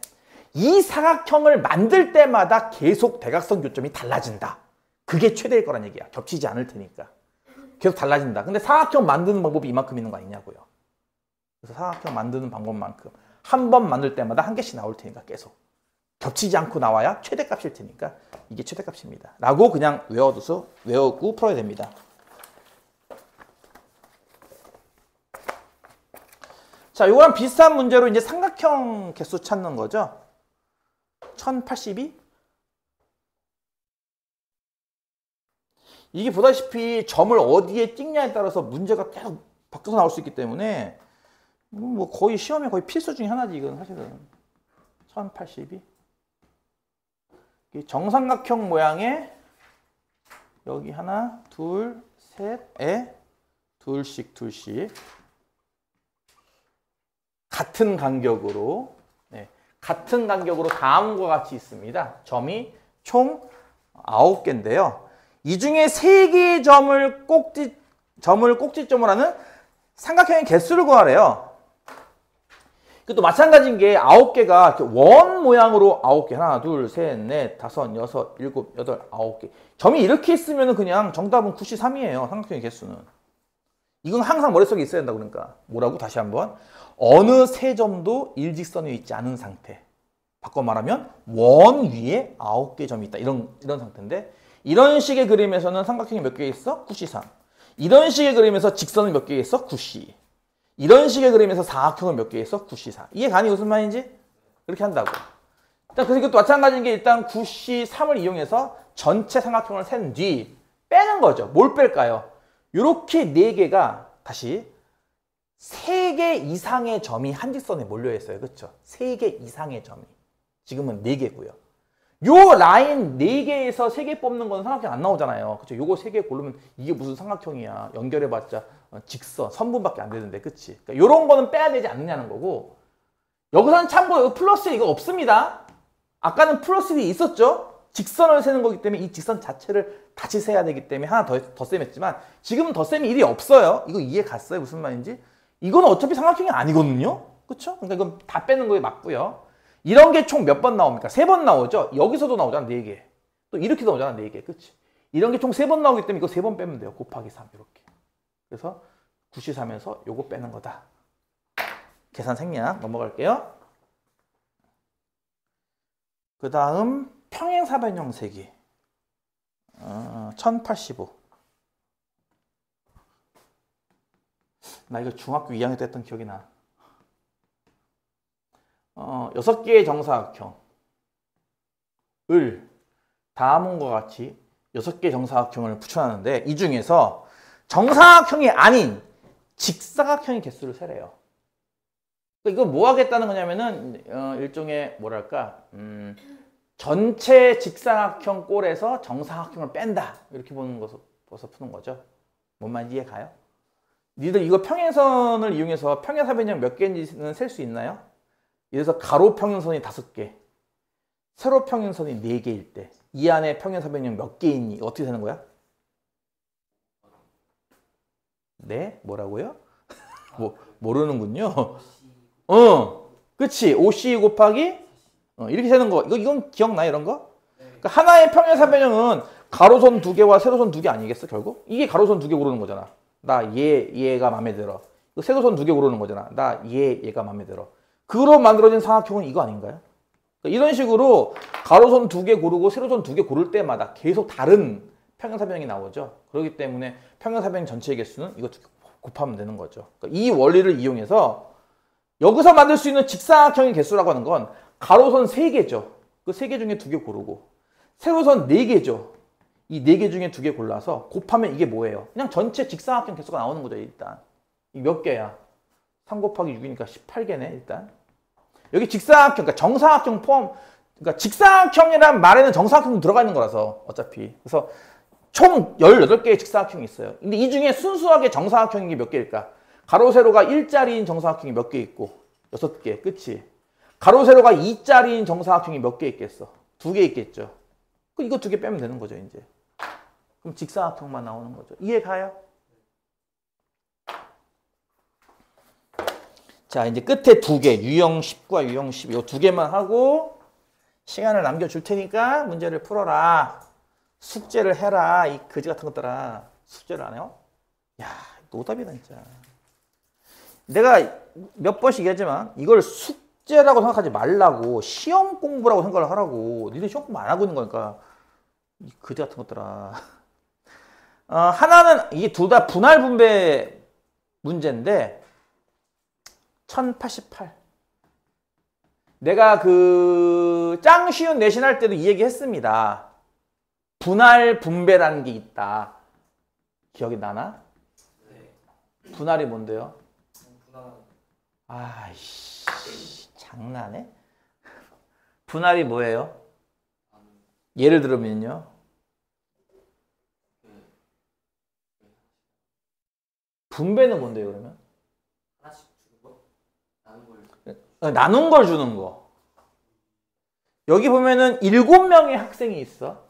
Speaker 1: 이 사각형을 만들 때마다 계속 대각선 교점이 달라진다. 그게 최대일 거란 얘기야. 겹치지 않을 테니까. 계속 달라진다. 근데 사각형 만드는 방법이 이만큼 있는 거 아니냐고요. 그래서 사각형 만드는 방법만큼 한 번 만들 때마다 한 개씩 나올 테니까 계속. 겹치지 않고 나와야 최대값일 테니까 이게 최대값입니다. 라고 그냥 외우고 풀어야 됩니다. 자, 이거랑 비슷한 문제로 이제 삼각형 개수 찾는 거죠. 1082? 이게 보다시피 점을 어디에 찍냐에 따라서 문제가 계속 바뀌어서 나올 수 있기 때문에 뭐 거의 시험에 거의 필수 중에 하나지 이건 사실은. 1082. 정삼각형 모양의 여기 하나, 둘, 셋에 둘씩 같은 간격으로 다음과 같이 있습니다. 점이 총 9개인데요. 이 중에 3개의 점을 꼭지점으로 하는 삼각형의 개수를 구하래요. 또 마찬가지인 게 9개가 원 모양으로 9개. 하나, 둘, 셋, 넷, 다섯, 여섯, 일곱, 여덟, 9개. 점이 이렇게 있으면 그냥 정답은 93이에요. 삼각형의 개수는. 이건 항상 머릿속에 있어야 된다 그러니까. 뭐라고? 다시 한번. 어느 세 점도 일직선에 있지 않은 상태. 바꿔 말하면 원 위에 9개 점이 있다. 이런 상태인데 이런 식의 그림에서는 삼각형이 몇 개 있어? 9C3. 이런 식의 그림에서 직선은 몇 개 있어? 9C. 이런 식의 그림에서 사각형은 몇 개 있어? 9C4. 이해 가니 무슨 말인지? 그렇게 한다고. 그래서 이것도 마찬가지인 게 일단 9C3을 이용해서 전체 삼각형을 센 뒤 빼는 거죠. 뭘 뺄까요? 이렇게 4개가 다시 3개 이상의 점이 한 직선에 몰려 있어요. 그렇죠? 3개 이상의 점이. 지금은 4개고요. 요 라인 4개에서 3개 뽑는 건 삼각형 안 나오잖아요. 그렇죠? 요거 3개 고르면 이게 무슨 삼각형이야. 연결해봤자 직선, 선분밖에 안 되는데. 그치? 그러니까 요런 거는 빼야 되지 않느냐는 거고 여기서는 참고로 플러스 이거 없습니다. 아까는 플러스 1이 있었죠? 직선을 세는 거기 때문에 이 직선 자체를 같이 세야 되기 때문에 하나 더 셈했지만 지금은 더 셈이 일이 없어요. 이거 이해 갔어요? 무슨 말인지? 이건 어차피 삼각형이 아니거든요. 그쵸? 그러니까 이건 다 빼는 거에 맞고요. 이런 게 총 몇 번 나옵니까? 3번 나오죠? 여기서도 나오잖아, 4개. 또 이렇게 나오잖아, 4개. 그치? 이런 게 총 3번 나오기 때문에 이거 3번 빼면 돼요. 곱하기 3, 이렇게. 그래서 9시3에서 요거 빼는 거다. 계산 생략 넘어갈게요. 그 다음 평행사변형 세기 1085. 나 이거 중학교 2학년 때 했던 기억이 나. 6개의 정사각형을 다음과 같이 6개의 정사각형을 붙여놨는데 이 중에서 정사각형이 아닌 직사각형의 개수를 세래요. 이거 뭐 하겠다는 거냐면은 일종의 뭐랄까 전체 직사각형 꼴에서 정사각형을 뺀다 이렇게 보는 것을 푸는 거죠. 뭔 말인지 이해 가요? 니들 이거 평행선을 이용해서 평행사변형 몇 개인지는 셀 수 있나요? 예를 들어서 가로 평행선이 5개, 세로 평행선이 4개일 때 이 안에 평행사변형 몇 개 있니? 어떻게 되는 거야? 네? 뭐라고요? 모르는군요. 그치. OC 곱하기 이렇게 되는 거. 이건 기억나요? 이런 거? 그러니까 하나의 평행사변형은 가로선 2개와 세로선 2개 아니겠어? 결국? 이게 가로선 2개 고르는 거잖아. 나 얘가 마음에 들어. 이거 세로선 2개 고르는 거잖아. 나 얘가 마음에 들어. 그로 만들어진 삼각형은 이거 아닌가요? 그러니까 이런 식으로 가로선 2개 고르고 세로선 2개 고를 때마다 계속 다른 평행사변형이 나오죠. 그렇기 때문에 평행사변형 전체의 개수는 이거 2개 곱하면 되는 거죠. 그러니까 이 원리를 이용해서 여기서 만들 수 있는 직사각형의 개수라고 하는 건 가로선 3개죠. 그 3개 중에 2개 고르고 세로선 4개죠. 이 4개 중에 2개 골라서 곱하면 이게 뭐예요? 그냥 전체 직사각형 개수가 나오는 거죠. 일단 이 몇 개야? 3 곱하기 6이니까 18개네. 일단 여기 직사각형, 그러니까 정사각형 포함, 그러니까 직사각형이란 말에는 정사각형도 들어가 있는 거라서 어차피. 그래서 총 18개의 직사각형이 있어요. 근데 이 중에 순수하게 정사각형이 몇 개일까? 가로, 세로가 1자리인 정사각형이 몇 개 있고 6개, 그치? 가로, 세로가 2자리인 정사각형이 몇 개 있겠어? 2개 있겠죠. 이거 2개 빼면 되는 거죠, 이제. 그럼 직사각형만 나오는 거죠. 이해 가요? 자, 이제 끝에 2개, 유형 10과 유형 12, 이 2개만 하고 시간을 남겨줄 테니까 문제를 풀어라. 숙제를 해라. 이 거지 같은 것들아. 숙제를 안 해요? 야, 노답이다, 진짜. 내가 몇 번씩 얘기하지만 이걸 숙제라고 생각하지 말라고, 시험 공부라고 생각을 하라고. 니들 시험 공부 안 하고 있는 거니까. 이 거지 같은 것들아. 하나는 이게 둘 다 분할 분배 문제인데 1088. 내가 짱 쉬운 내신 할 때도 이 얘기 했습니다. 분할 분배라는 게 있다. 기억이 나나?
Speaker 2: 네.
Speaker 1: 분할이 뭔데요?
Speaker 2: 분할.
Speaker 1: 아이씨, 장난해? 분할이 뭐예요? 예를 들면요. 분배는 뭔데요, 그러면?
Speaker 2: 하나씩 주는 거?
Speaker 1: 나눈 걸 주는 거. 여기 보면은 7명의 학생이 있어.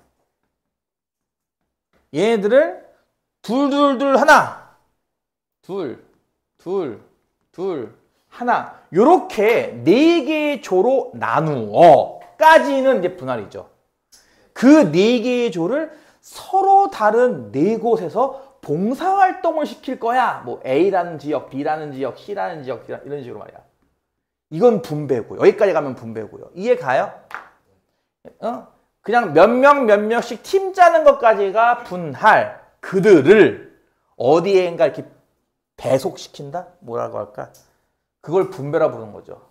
Speaker 1: 얘네들을 둘 하나, 둘 하나, 요렇게 4개의 조로 나누어까지는 이제 분할이죠. 그 4개의 조를 서로 다른 4곳에서 봉사활동을 시킬 거야. 뭐 A라는 지역, B라는 지역, C라는 지역, 이런 식으로 말이야. 이건 분배고요. 여기까지 가면 분배고요. 이해 가요? 그냥 몇 명씩 팀 짜는 것까지가 분할. 그들을 어디에인가 이렇게 배속시킨다? 뭐라고 할까? 그걸 분배라 부르는 거죠.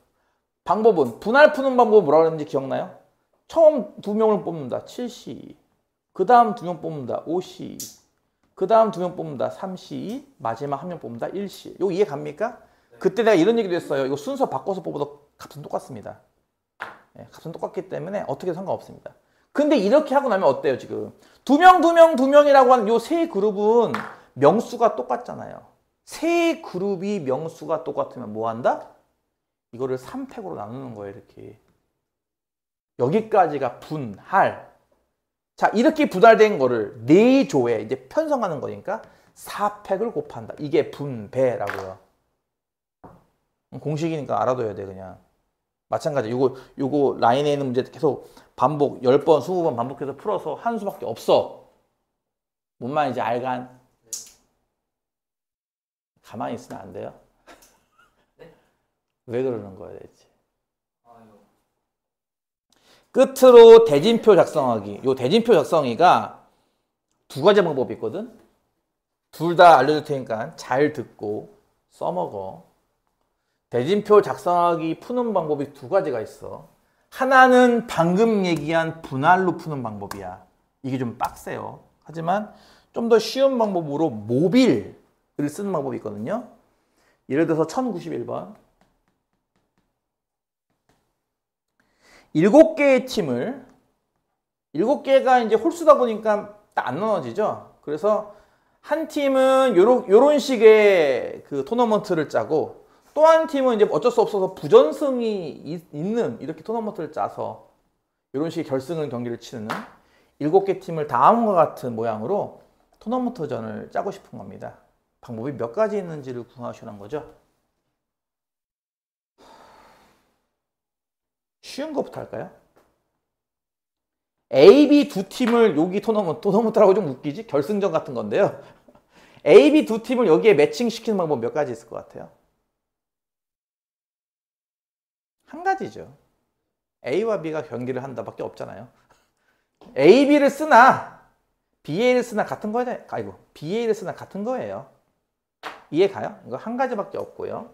Speaker 1: 방법은, 분할 푸는 방법은 뭐라고 했는지 기억나요? 처음 2명을 뽑는다. 7C. 그 다음 2명 뽑는다. 5C. 그 다음 2명 뽑는다. 3C. 마지막 1명 뽑는다. 1C. 이거 이해 갑니까? 네. 그때 내가 이런 얘기도 했어요. 이거 순서 바꿔서 뽑아도 값은 똑같습니다. 네, 값은 똑같기 때문에 어떻게 상관없습니다. 근데 이렇게 하고 나면 어때요, 지금? 2명이라고 하는 요 세 그룹은 명수가 똑같잖아요. 세 그룹이 명수가 똑같으면 뭐 한다? 이거를 3팩으로 나누는 거예요, 이렇게. 여기까지가 분할. 자, 이렇게 분할된 거를 4조에 이제 편성하는 거니까 4팩을 곱한다. 이게 분배라고요. 공식이니까 알아둬야 돼, 그냥. 마찬가지. 요거 라인에 있는 문제 계속 반복 10번, 20번 반복해서 풀어서 한 수밖에 없어. 뭔 말인지 알간? 가만히 있으면 안 돼요?
Speaker 2: 네?
Speaker 1: 왜 그러는 거야, 대체?
Speaker 2: 이거.
Speaker 1: 끝으로 대진표 작성하기. 요 대진표 작성하기가 2가지 방법이 있거든? 둘 다 알려줄 테니까 잘 듣고 써먹어. 대진표 작성하기 푸는 방법이 2가지가 있어. 하나는 방금 얘기한 분할로 푸는 방법이야. 이게 좀 빡세요. 하지만 좀 더 쉬운 방법으로 모빌을 쓰는 방법이 있거든요. 예를 들어서 1091번. 7개의 팀을 7개가 이제 홀수다 보니까 딱 안 나눠지죠. 그래서 한 팀은 요런 식의 그 토너먼트를 짜고 또 한 팀은 이제 어쩔 수 없어서 부전승이 있는 이렇게 토너먼트를 짜서 이런 식의 결승을 경기를 치는 7개 팀을 다음과 같은 모양으로 토너먼트전을 짜고 싶은 겁니다. 방법이 몇 가지 있는지를 궁금하시는 거죠. 쉬운 것부터 할까요? A, B 2팀을 여기 토너먼트라고 좀 웃기지? 결승전 같은 건데요. A, B 2팀을 여기에 매칭시키는 방법 몇 가지 있을 것 같아요? 한 가지죠. A와 B가 경기를 한다 밖에 없잖아요. A, B를 쓰나 BA를 쓰나 같은 거예요. 아이고, BA를 쓰나 같은 거예요. 이해 가요? 이거 한 가지밖에 없고요.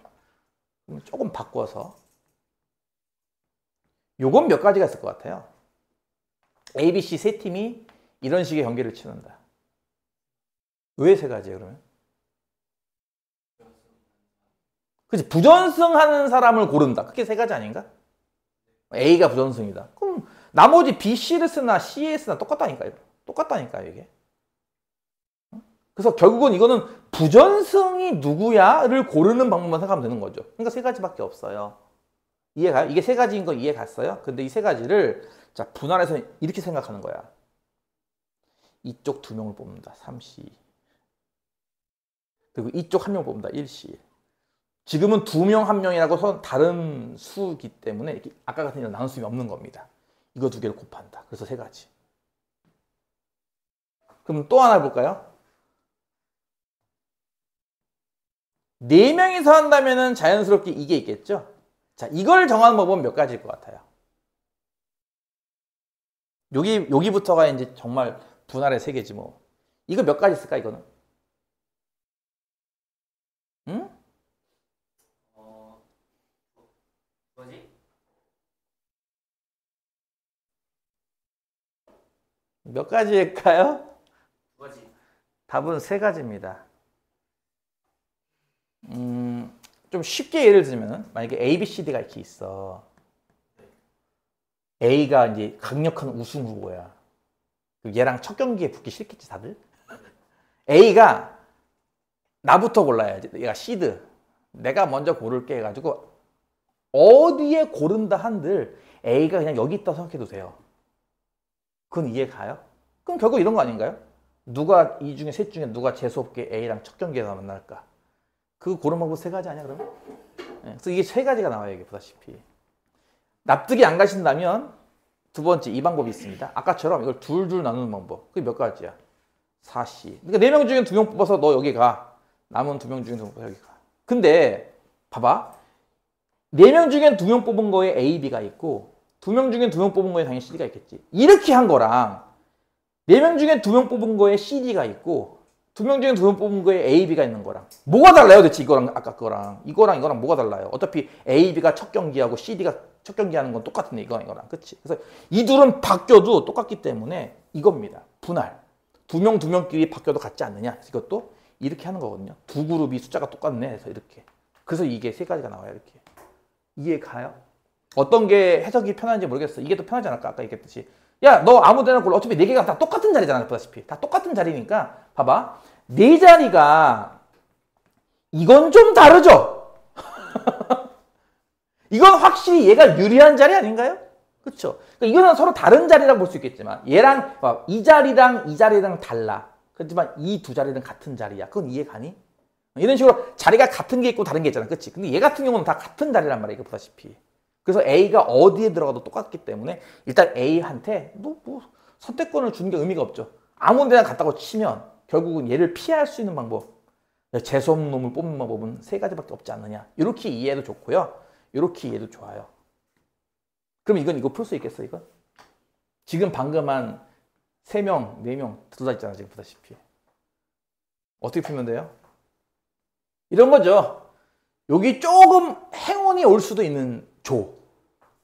Speaker 1: 그럼 조금 바꿔서 요건 몇 가지가 있을 것 같아요. A, B, C 세 팀이 이런 식의 경기를 치는다. 왜 3가지예요, 그러면? 그치, 부전승하는 사람을 고른다. 그게 3가지 아닌가? A가 부전승이다. 그럼 나머지 B, C를 쓰나 C에 쓰나 똑같다니까요. 똑같다니까요, 이게. 그래서 결국은 이거는 부전승이 누구야를 고르는 방법만 생각하면 되는 거죠. 그러니까 3가지밖에 없어요. 이해가요? 이게 3가지인 거 이해 갔어요? 근데 이 3가지를 자, 분할해서 이렇게 생각하는 거야. 이쪽 2명을 뽑는다. 3C. 그리고 이쪽 1명 뽑는다. 1C. 지금은 2명, 1명이라고 다른 수기 때문에 이렇게 아까 같은 이런 나눌 수 없는 겁니다. 이거 2개를 곱한다. 그래서 3가지. 그럼 또 하나 볼까요? 4명이서 한다면은 자연스럽게 이게 있겠죠? 자, 이걸 정하는 방법은 몇 가지일 것 같아요? 여기부터가 이제 정말 분할의 세계지 뭐. 이거 몇 가지 있을까, 이거는? 응?
Speaker 2: 뭐지?
Speaker 1: 몇 가지일까요?
Speaker 2: 2가지.
Speaker 1: 답은 3가지입니다. 좀 쉽게 예를 들면 만약에 A, B, C, D가 이렇게 있어. A가 이제 강력한 우승 후보야. 얘랑 첫 경기에 붙기 싫겠지 다들? A가 나부터 골라야지. 얘가 시드. 내가 먼저 고를게 해가지고 어디에 고른다 한들 A가 그냥 여기 있다고 생각해도 그건 이해 가요? 그럼 결국 이런 거 아닌가요? 누가 이 중에 셋 중에 누가 재수없게 A랑 첫 경기에서 만날까? 그 고른 방법 3가지 아니야 그러면? 네, 그래서 이게 3가지가 나와요. 이게 보다시피. 납득이 안 가신다면 2번째 이 방법이 있습니다. 아까처럼 이걸 둘 나누는 방법. 그게 몇 가지야? 4C. 그러니까 4명 중에 2명 뽑아서 너 여기 가. 남은 2명 중에 2명 뽑아서 여기 가. 근데 봐봐. 4명 중에 2명 뽑은 거에 A, B가 있고 2명 중에 2명 뽑은 거에 당연히 CD가 있겠지. 이렇게 한 거랑 4명 중에 2명 뽑은 거에 CD가 있고 2명 중에 2명 뽑은 거에 A, B가 있는 거랑 뭐가 달라요 대체 이거랑 아까 거랑 이거랑 뭐가 달라요? 어차피 A, B가 첫 경기하고 CD가 첫 경기하는 건 똑같은데 이거랑 그치? 그래서 이 둘은 바뀌어도 똑같기 때문에 이겁니다. 분할. 2명끼리 바뀌어도 같지 않느냐? 이것도 이렇게 하는 거거든요. 2그룹이 숫자가 똑같네 해서 이렇게. 그래서 이게 3가지가 나와요. 이렇게. 이해 가요? 어떤 게 해석이 편한지 모르겠어. 이게 더 편하지 않을까? 아까 얘기했듯이. 야, 너 아무 데나 골라. 어차피 4개가 다 똑같은 자리잖아. 보다시피. 다 똑같은 자리니까 봐봐. 4자리가 이건 좀 다르죠? 이건 확실히 얘가 유리한 자리 아닌가요? 그렇죠? 그러니까 이거는 서로 다른 자리라고 볼 수 있겠지만 얘랑 이 자리랑 이 자리랑 달라. 그렇지만 이 두 자리는 같은 자리야. 그건 이해 가니? 이런 식으로 자리가 같은 게 있고 다른 게 있잖아. 그렇지? 근데 얘 같은 경우는 다 같은 자리란 말이야. 이거 보다시피. 그래서 A가 어디에 들어가도 똑같기 때문에 일단 A한테 뭐 선택권을 주는 게 의미가 없죠. 아무 데나 갔다고 치면 결국은 얘를 피할 수 있는 방법, 재수없는 놈을 뽑는 방법은 세 가지밖에 없지 않느냐. 이렇게 이해해도 좋고요. 이렇게 이해해도 좋아요. 그럼 이거 풀 수 있겠어, 이거? 지금 방금 한 3명, 4명 들어다 있잖아, 지금 보다시피. 어떻게 풀면 돼요? 이런 거죠. 여기 조금 행운이 올 수도 있는 조.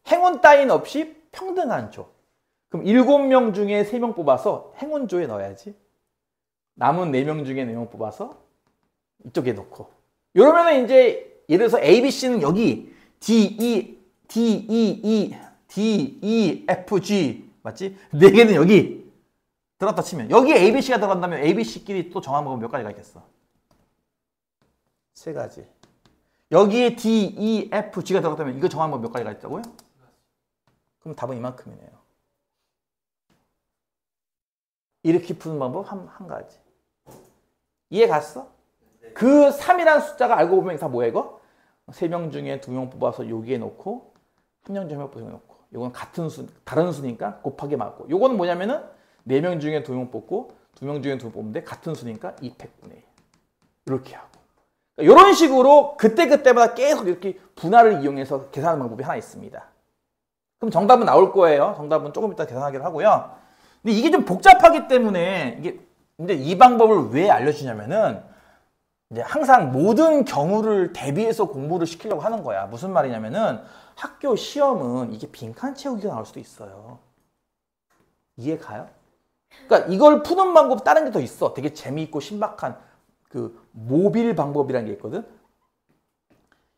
Speaker 1: 행운 따윈 없이 평등한 조. 그럼 7명 중에 3명 뽑아서 행운조에 넣어야지. 남은 4명 중에 4명 뽑아서 이쪽에 넣고. 이러면은 이제 예를 들어서 A, B, C는 여기 D, E, F, G 맞지? 4개는 여기 들어갔다 치면 여기 A, B, C가 들어간다면 A, B, C끼리 또 정한 방법 몇 가지가 있겠어? 3가지. 여기에 D, E, F, G가 들어갔다면 이거 정한 방법 몇 가지가 있다고요? 그럼 답은 이만큼이네요. 이렇게 푸는 방법 한 가지. 이해 갔어? 그 3이라는 숫자가 알고 보면 다 뭐야 이거? 3명 중에 2명 뽑아서 여기에 놓고 1명 중에 1명 뽑아서 놓고 이건 같은 수, 다른 수니까 곱하기 맞고 요거는 뭐냐면은 4명 중에 2명 뽑고 2명 중에 2명 뽑는데 같은 수니까 200분의 1 이렇게 하고 그러니까 이런 식으로 그때그때마다 계속 이렇게 분할을 이용해서 계산하는 방법이 하나 있습니다. 그럼 정답은 나올 거예요. 정답은 조금 이따 계산하기로 하고요. 근데 이게 좀 복잡하기 때문에 이게 근데 이 방법을 왜 알려주냐면은 이제 항상 모든 경우를 대비해서 공부를 시키려고 하는 거야. 무슨 말이냐면은 학교 시험은 이게 빈칸 채우기가 나올 수도 있어요. 이해 가요? 그러니까 이걸 푸는 방법 다른 게 더 있어. 되게 재미있고 신박한 그 모빌 방법이라는 게 있거든.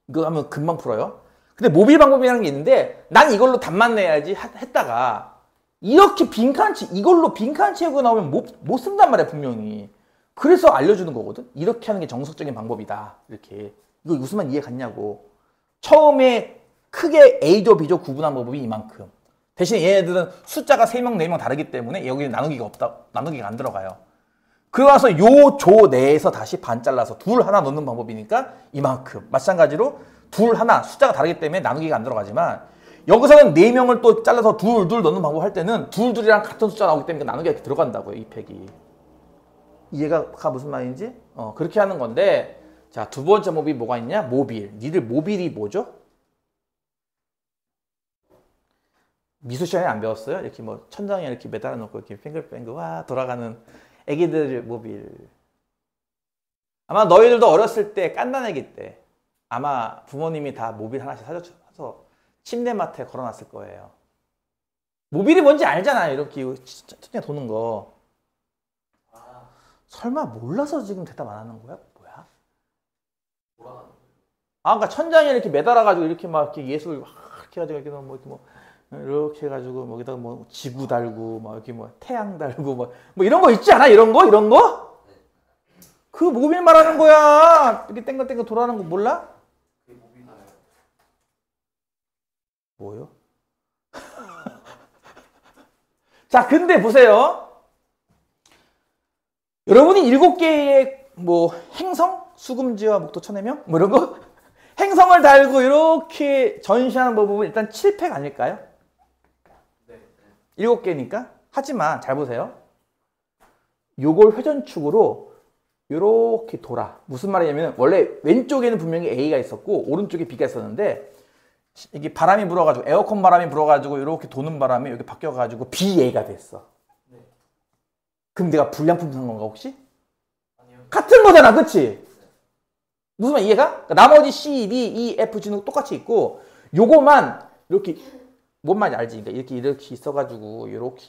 Speaker 1: 이거 하면 금방 풀어요. 근데 모빌 방법이라는 게 있는데 난 이걸로 답만 내야지 했다가 이렇게 이걸로 빈칸 채우고 나오면 못 쓴단 말이야 분명히. 그래서 알려주는 거거든. 이렇게 하는 게 정석적인 방법이다. 이렇게. 이거 무슨 말 이해 갔냐고. 처음에 크게 A조 B조 구분한 방법이 이만큼. 대신에 얘네들은 숫자가 3명 4명 다르기 때문에 여기는 나누기가 없다. 나누기가 안 들어가요. 그러고서 요 조 내에서 다시 반 잘라서 둘 하나 넣는 방법이니까 이만큼. 마찬가지로 둘 하나 숫자가 다르기 때문에 나누기가 안 들어가지만 여기서는 4명을 또 잘라서 둘 넣는 방법 할 때는 둘이랑 같은 숫자 나오기 때문에 나누기가 이렇게 들어간다고요. 이 팩이. 이해가 무슨 말인지? 그렇게 하는 건데 자, 두 번째 몹이 뭐가 있냐? 모빌. 니들 모빌이 뭐죠? 미술 시간에 안 배웠어요? 이렇게 뭐 천장에 이렇게 매달아 놓고 이렇게 뱅글뱅글 와 돌아가는 애기들 모빌. 아마 너희들도 어렸을 때 깐난애기 때 아마 부모님이 다 모빌 하나씩 사서 침대맡에 걸어놨을 거예요. 모빌이 뭔지 알잖아요. 이렇게 천장에 도는 거. 설마 몰라서 지금 대답 안 하는 거야? 뭐야? 그러니까 천장에 이렇게 매달아가지고 이렇게 막 이렇게 예술 막 이렇게 해가지고 이렇게 해가지고 뭐 여기다가 뭐 지구 달고 막 이렇게 뭐 태양 달고 뭐 이런 거 있지 않아? 이런 거? 그 모빌 말하는 거야. 이렇게 땡글땡글 돌아가는 거 몰라? 뭐요? 자, 근데 보세요. 여러분이 7개의 뭐 행성, 수금지와 목도 천해명 뭐 이런 거 행성을 달고 이렇게 전시하는 법은 일단 7팩 아닐까요?
Speaker 2: 네.
Speaker 1: 7개니까. 하지만 잘 보세요. 요걸 회전축으로 이렇게 돌아. 무슨 말이냐면 원래 왼쪽에는 분명히 A가 있었고 오른쪽에 B가 있었는데 이게 바람이 불어가지고 에어컨 바람이 불어가지고 이렇게 도는 바람에 여기 바뀌어가지고 BA가 됐어.
Speaker 2: 네.
Speaker 1: 그럼 내가 불량품 산 건가 혹시?
Speaker 2: 아니요.
Speaker 1: 같은 거잖아, 그치? 무슨 말 이해가? 그러니까 나머지 C, D, E, F, G는 똑같이 있고 요거만 이렇게 뭔 말인지 알지? 그러니까 이렇게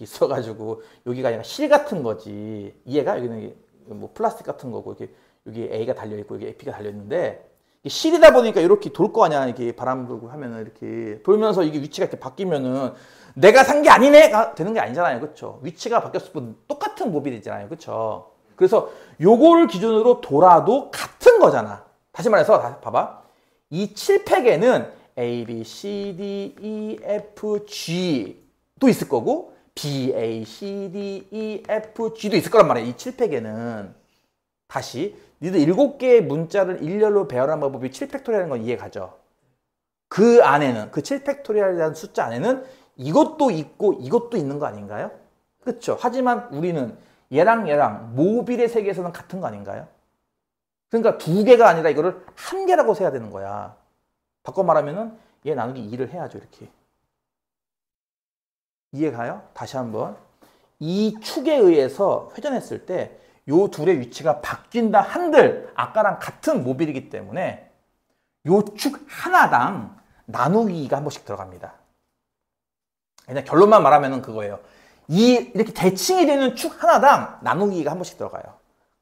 Speaker 1: 있어가지고 여기가 아니라 실 같은 거지. 이해가? 여기는 뭐 플라스틱 같은 거고 이렇게 여기 A가 달려 있고 여기 B가 달려 있는데 실이다 보니까 이렇게 돌 거 아니야. 이렇게 바람 불고 하면은 이렇게 돌면서 이게 위치가 이렇게 바뀌면은 내가 산 게 아니네가 되는 게 아니잖아요. 그렇죠? 위치가 바뀌었을 뿐 똑같은 모빌이잖아요. 그렇죠? 그래서 요거를 기준으로 돌아도 같은 거잖아. 다시 말해서 봐봐. 이 7팩에는 A, B, C, D, E, F, G도 있을 거고 B, A, C, D, E, F, G도 있을 거란 말이에요. 이 7팩에는. 다시 니들 7개의 문자를 일렬로 배열하는 방법이 7팩토리얼이라는 건 이해가죠? 그 안에는, 그 7팩토리얼이라는 숫자 안에는 이것도 있고 이것도 있는 거 아닌가요? 그렇죠? 하지만 우리는 얘랑 모빌의 세계에서는 같은 거 아닌가요? 그러니까 2개가 아니라 이거를 1개라고 세야 되는 거야. 바꿔 말하면은 얘 나누기 2를 해야죠. 이렇게. 이해가요? 다시 한번. 이 축에 의해서 회전했을 때 요 둘의 위치가 바뀐다 한들 아까랑 같은 모빌이기 때문에 요 축 하나당 나누기 2가 한 번씩 들어갑니다. 그냥 결론만 말하면 그거예요. 이렇게 대칭이 되는 축 하나당 나누기 2가 한 번씩 들어가요.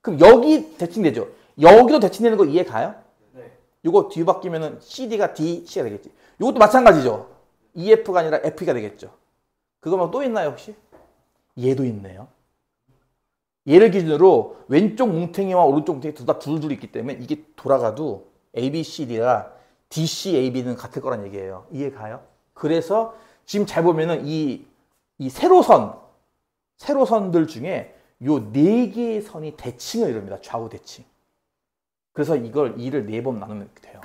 Speaker 1: 그럼 여기 대칭되죠? 여기도 대칭되는 거 이해가요?
Speaker 2: 네.
Speaker 1: 요거 뒤바뀌면은 CD가 D, C가 되겠지. 요것도 마찬가지죠. EF가 아니라 FE가 되겠죠. 그거 말고 또 있나요, 혹시? 얘도 있네요. 얘를 기준으로 왼쪽 뭉탱이와 오른쪽 뭉탱이 둘 다 둘 있기 때문에 이게 돌아가도 ABCD가 DC, AB는 같을 거란 얘기예요. 이해가요? 그래서 지금 잘 보면은 이 세로선들 중에 요 4개의 선이 대칭을 이룹니다. 좌우 대칭. 그래서 이걸 2를 4번 나누면 이렇게 돼요.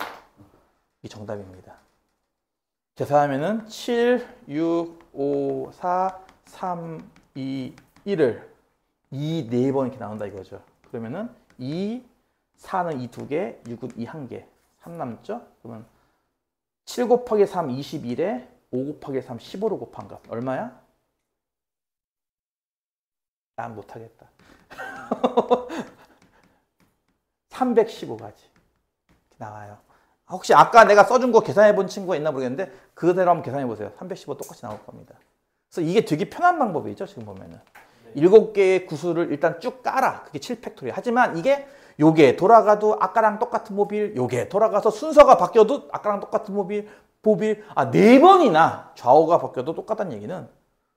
Speaker 1: 이 정답입니다. 계산하면은 7, 6, 5, 4, 3, 2, 1을 2, 4번 이렇게 나온다 이거죠. 그러면은 2, 4는 2 2개, 6은 2 1개. 3 남죠? 그러면 7 곱하기 3, 21에 5 곱하기 3, 15로 곱한 값. 얼마야? 난 못하겠다. 315가지. 이렇게 나와요. 혹시 아까 내가 써준 거 계산해 본 친구가 있나 모르겠는데 그대로 한번 계산해 보세요. 315 똑같이 나올 겁니다. 그래서 이게 되게 편한 방법이죠. 지금 보면은. 7개의 구수를 일단 쭉 깔아. 그게 7팩토리얼. 하지만 요게 돌아가도 아까랑 똑같은 모빌, 요게 돌아가서 순서가 바뀌어도 아까랑 똑같은 모빌, 4번이나 좌우가 바뀌어도 똑같다는 얘기는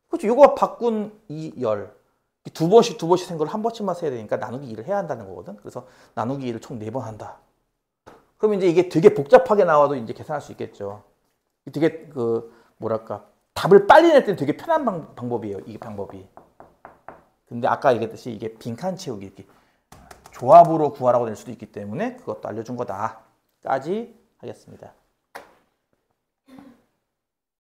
Speaker 1: 그렇죠. 요거 바꾼 이 열. 2번씩 센 걸 한 번씩만 세야 되니까 나누기 2를 해야 한다는 거거든. 그래서 나누기 2를 총 4번 한다. 그럼 이제 이게 되게 복잡하게 나와도 이제 계산할 수 있겠죠. 되게 답을 빨리 낼 때는 되게 편한 방법이에요. 이 방법이. 근데 아까 얘기했듯이 이게 빈칸 채우기 이렇게 조합으로 구하라고 낼 수도 있기 때문에 그것도 알려준 거다까지 하겠습니다.